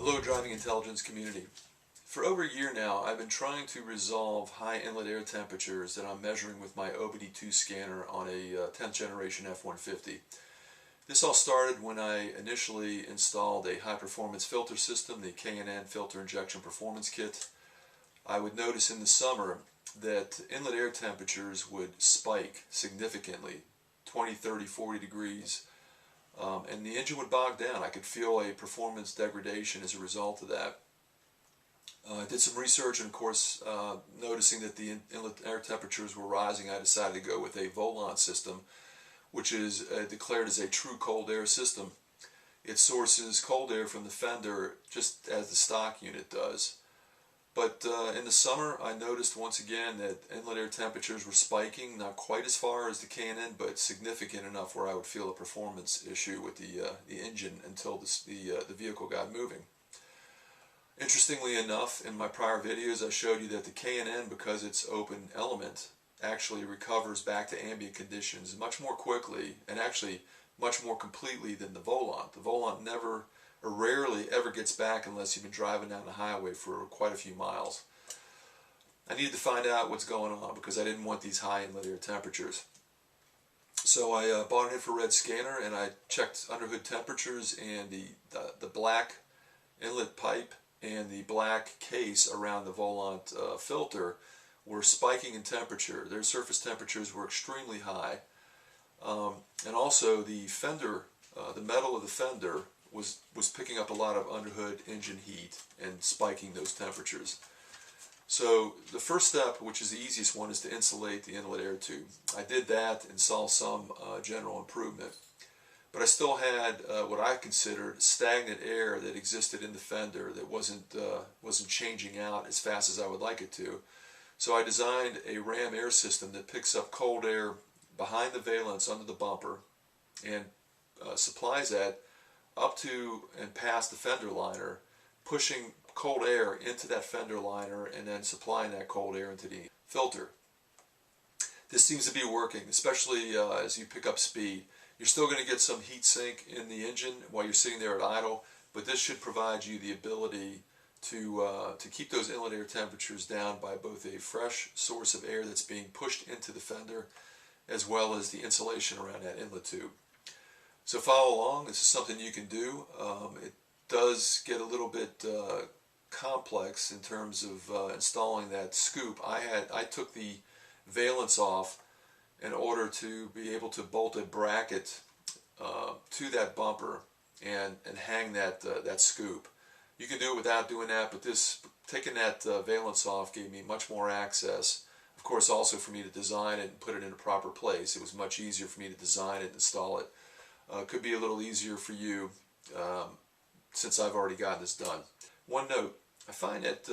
Hello, driving intelligence community. For over a year now, I've been trying to resolve high inlet air temperatures that I'm measuring with my OBD2 scanner on a 10th generation F150. This all started when I initially installed a high-performance filter system, the K&N Filter Injection Performance Kit. I would notice in the summer that inlet air temperatures would spike significantly, 20, 30, 40 degrees, and the engine would bog down. I could feel a performance degradation as a result of that. I did some research, and of course, noticing that the inlet air temperatures were rising, I decided to go with a Volant system, which is declared as a true cold air system. It sources cold air from the fender just as the stock unit does. But in the summer, I noticed once again that inlet air temperatures were spiking, not quite as far as the K&N, but significant enough where I would feel a performance issue with the engine until the vehicle got moving. Interestingly enough, in my prior videos I showed you that the K&N, because it's open element, actually recovers back to ambient conditions much more quickly and actually much more completely than the Volant. The Volant never or rarely ever gets back unless you've been driving down the highway for quite a few miles. I needed to find out what's going on because I didn't want these high inlet air temperatures. So I bought an infrared scanner and I checked underhood temperatures, and the black inlet pipe and the black case around the Volant filter were spiking in temperature. Their surface temperatures were extremely high. And also the fender, the metal of the fender was picking up a lot of underhood engine heat and spiking those temperatures. So the first step, which is the easiest one, is to insulate the inlet air tube. I did that and saw some general improvement. But I still had what I considered stagnant air that existed in the fender that wasn't changing out as fast as I would like it to. So I designed a ram air system that picks up cold air behind the valence under the bumper and supplies that up to and past the fender liner, pushing cold air into that fender liner and then supplying that cold air into the filter. This seems to be working, especially as you pick up speed. You're still going to get some heat sink in the engine while you're sitting there at idle, but this should provide you the ability to keep those inlet air temperatures down by both a fresh source of air that's being pushed into the fender as well as the insulation around that inlet tube. So follow along. This is something you can do. It does get a little bit complex in terms of installing that scoop. I took the valence off in order to be able to bolt a bracket to that bumper and hang that scoop. You can do it without doing that, but taking that valence off gave me much more access. Of course, also for me to design it and put it in a proper place. It was much easier for me to design it and install it. Could be a little easier for you since I've already gotten this done. One note, I find that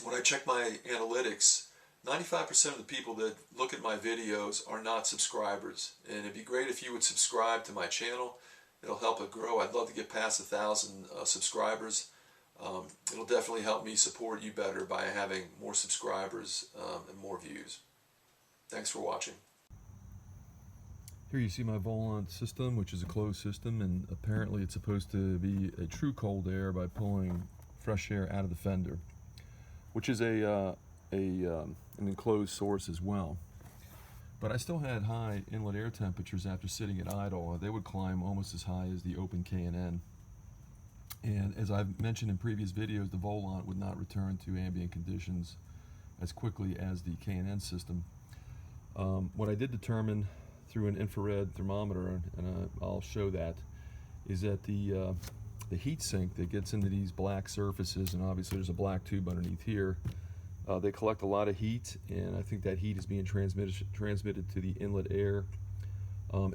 when I check my analytics, 95% of the people that look at my videos are not subscribers, and it'd be great if you would subscribe to my channel. It'll help it grow. I'd love to get past 1,000 subscribers. It'll definitely help me support you better by having more subscribers and more views. Thanks for watching. Here you see my Volant system, which is a closed system, and apparently it's supposed to be a true cold air by pulling fresh air out of the fender, which is an enclosed source as well. But I still had high inlet air temperatures after sitting at idle. They would climb almost as high as the open K&N. And as I've mentioned in previous videos, the Volant would not return to ambient conditions as quickly as the K&N system. What I did determine through an infrared thermometer, and I'll show that, is that the heat sink that gets into these black surfaces, and obviously there's a black tube underneath here, they collect a lot of heat, and I think that heat is being transmitted to the inlet air,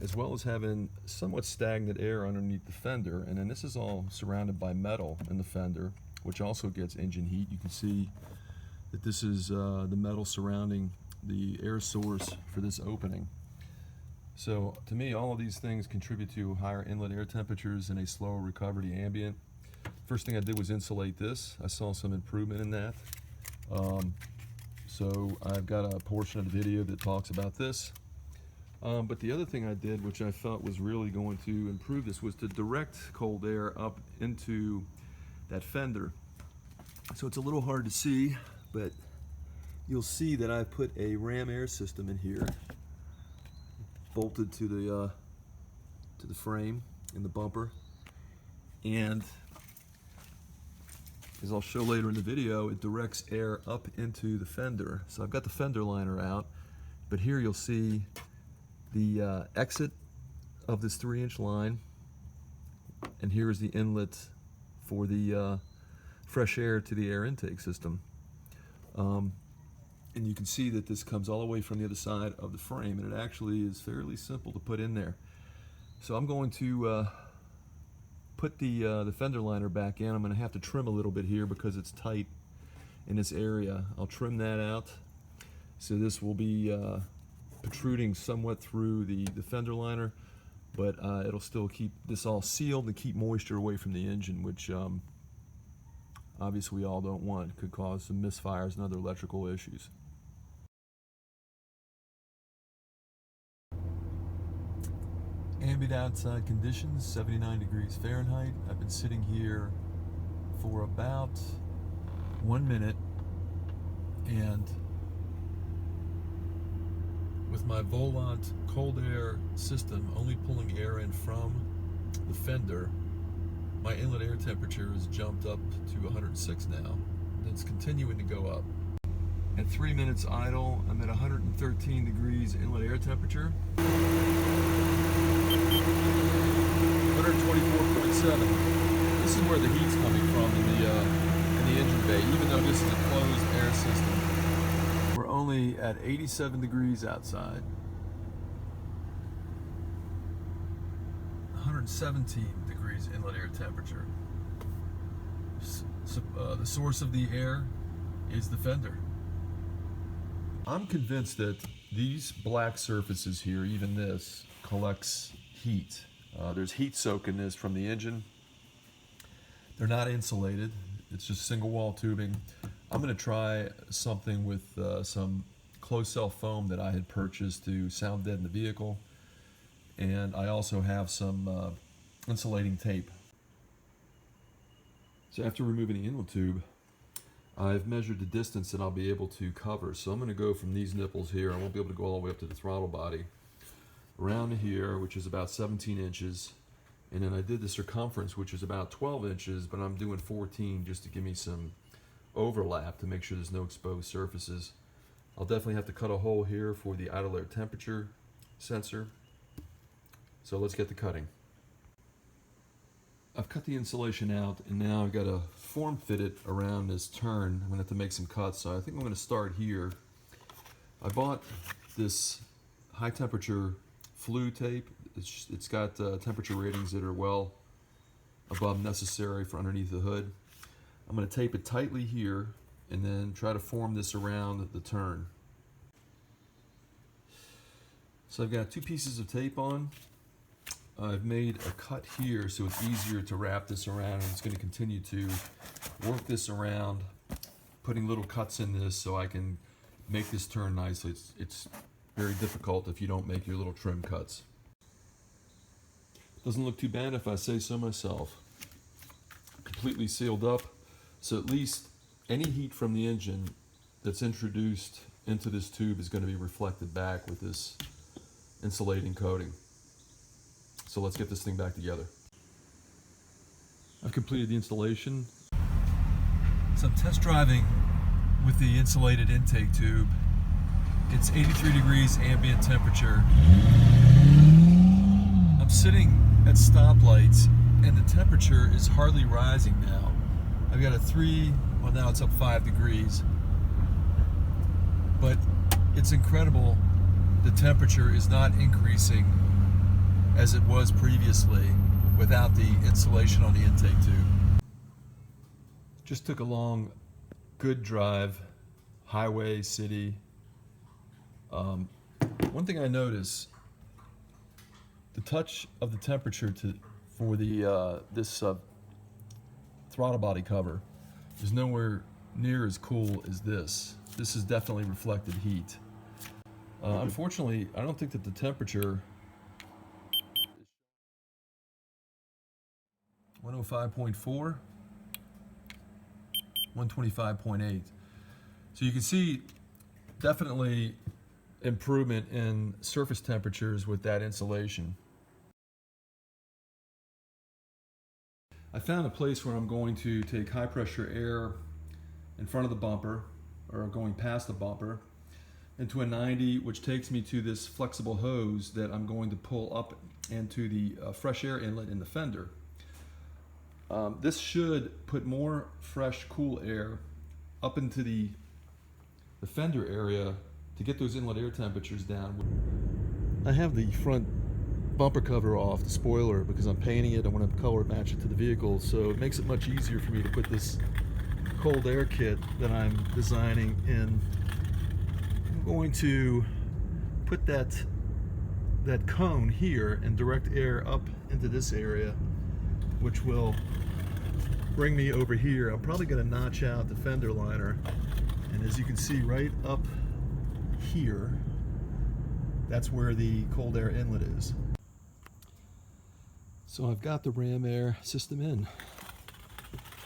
as well as having somewhat stagnant air underneath the fender. And then this is all surrounded by metal in the fender, which also gets engine heat. You can see that this is the metal surrounding the air source for this opening. So to me, all of these things contribute to higher inlet air temperatures and a slower recovery to ambient. First thing I did was insulate this. I saw some improvement in that. So I've got a portion of the video that talks about this. But the other thing I did, which I felt was really going to improve this, was to direct cold air up into that fender. So it's a little hard to see, but you'll see that I put a ram air system in here, bolted to the frame in the bumper, and as I'll show later in the video, it directs air up into the fender. So I've got the fender liner out, but here you'll see the exit of this 3-inch line, and here is the inlet for the fresh air to the air intake system. And you can see that this comes all the way from the other side of the frame, and it actually is fairly simple to put in there. So I'm going to put the fender liner back in. I'm going to have to trim a little bit here because it's tight in this area. I'll trim that out. So this will be protruding somewhat through the fender liner, but it'll still keep this all sealed and keep moisture away from the engine, which obviously we all don't want. It could cause some misfires and other electrical issues. Ambient outside conditions, 79 degrees Fahrenheit. I've been sitting here for about 1 minute, and with my Volant cold air system only pulling air in from the fender, my inlet air temperature has jumped up to 106 now, and it's continuing to go up. At 3 minutes idle, I'm at 113 degrees inlet air temperature. 124.7. This is where the heat's coming from in the engine bay, even though this is a closed air system. We're only at 87 degrees outside. 117 degrees inlet air temperature. So, the source of the air is the fender. I'm convinced that these black surfaces here, even this, collects heat. There's heat soak in this from the engine. They're not insulated. It's just single wall tubing. I'm going to try something with some closed cell foam that I had purchased to sound deaden the vehicle. And I also have some insulating tape. So after removing the inlet tube, I've measured the distance that I'll be able to cover. So I'm going to go from these nipples here. I won't be able to go all the way up to the throttle body. Around here, which is about 17 inches. And then I did the circumference, which is about 12 inches, but I'm doing 14 just to give me some overlap to make sure there's no exposed surfaces. I'll definitely have to cut a hole here for the idle air temperature sensor. So let's get to cutting. I've cut the insulation out, and now I've got to form fit it around this turn. I'm going to have to make some cuts, so I think I'm going to start here. I bought this high temperature flue tape. It's got temperature ratings that are well above necessary for underneath the hood. I'm going to tape it tightly here and then try to form this around the turn. So I've got 2 pieces of tape on. I've made a cut here so it's easier to wrap this around, and it's going to continue to work this around, putting little cuts in this so I can make this turn nicely. It's very difficult if you don't make your little trim cuts. Doesn't look too bad if I say so myself. Completely sealed up, so at least any heat from the engine that's introduced into this tube is going to be reflected back with this insulating coating. So let's get this thing back together. I've completed the installation. So I'm test driving with the insulated intake tube. It's 83 degrees ambient temperature. I'm sitting at stoplights and the temperature is hardly rising now. I've got a 3, well now it's up 5 degrees. But it's incredible, the temperature is not increasing as it was previously without the insulation on the intake tube. Just took a long, good drive, highway, city. One thing I noticed, the touch of the temperature for the this throttle body cover is nowhere near as cool as this. This is definitely reflected heat. Unfortunately, I don't think that the temperature 105.4. 125.8. So you can see definitely improvement in surface temperatures with that insulation. I found a place where I'm going to take high pressure air in front of the bumper, or going past the bumper, into a 90, which takes me to this flexible hose that I'm going to pull up into the fresh air inlet in the fender. This should put more fresh, cool air up into the fender area to get those inlet air temperatures down. I have the front bumper cover off, the spoiler, because I'm painting it. I want to color match it to the vehicle, so it makes it much easier for me to put this cold air kit that I'm designing in. I'm going to put that cone here and direct air up into this area, which will bring me over here. I'm probably going to notch out the fender liner, and as you can see right up here, that's where the cold air inlet is. So I've got the ram air system in.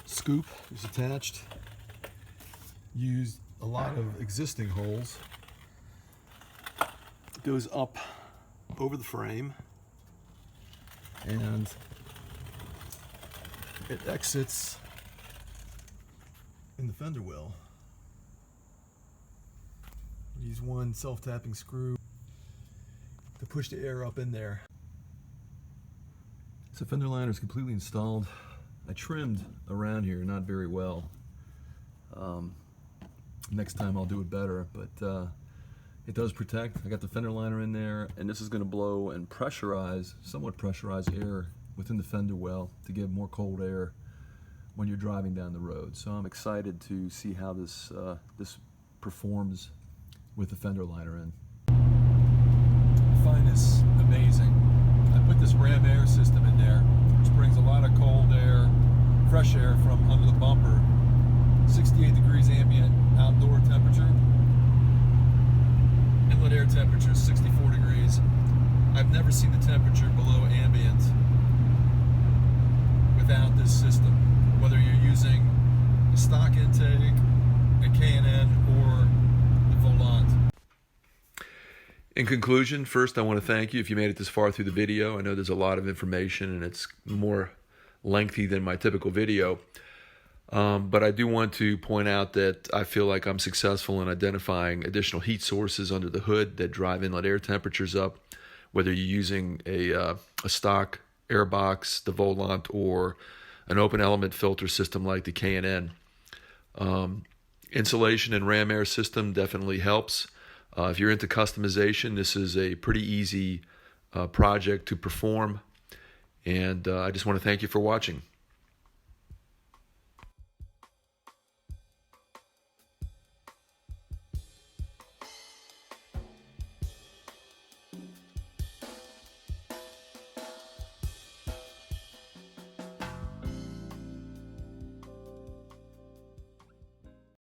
Scoop is attached. Used a lot of existing holes. It goes up over the frame and it exits in the fender well. Use one self-tapping screw to push the air up in there. So fender liner is completely installed. I trimmed around here not very well. Next time I'll do it better, but it does protect. I got the fender liner in there, and this is going to blow and pressurize, somewhat pressurize air within the fender well to give more cold air when you're driving down the road. So I'm excited to see how this performs with the fender liner in. I find this amazing. I put this ram air system in there, which brings a lot of cold air, fresh air from under the bumper. 68 degrees ambient outdoor temperature. Inlet air temperature is 64 degrees. I've never seen the temperature below ambient without this system. Whether you're using a stock intake, a K&N, or the Volant. In conclusion, first I want to thank you if you made it this far through the video. I know there's a lot of information and it's more lengthy than my typical video. But I do want to point out that I feel like I'm successful in identifying additional heat sources under the hood that drive inlet air temperatures up, whether you're using a stock air box, the Volant, or an open element filter system like the K&N. Insulation and ram air system definitely helps. If you're into customization, this is a pretty easy project to perform. And I just want to thank you for watching.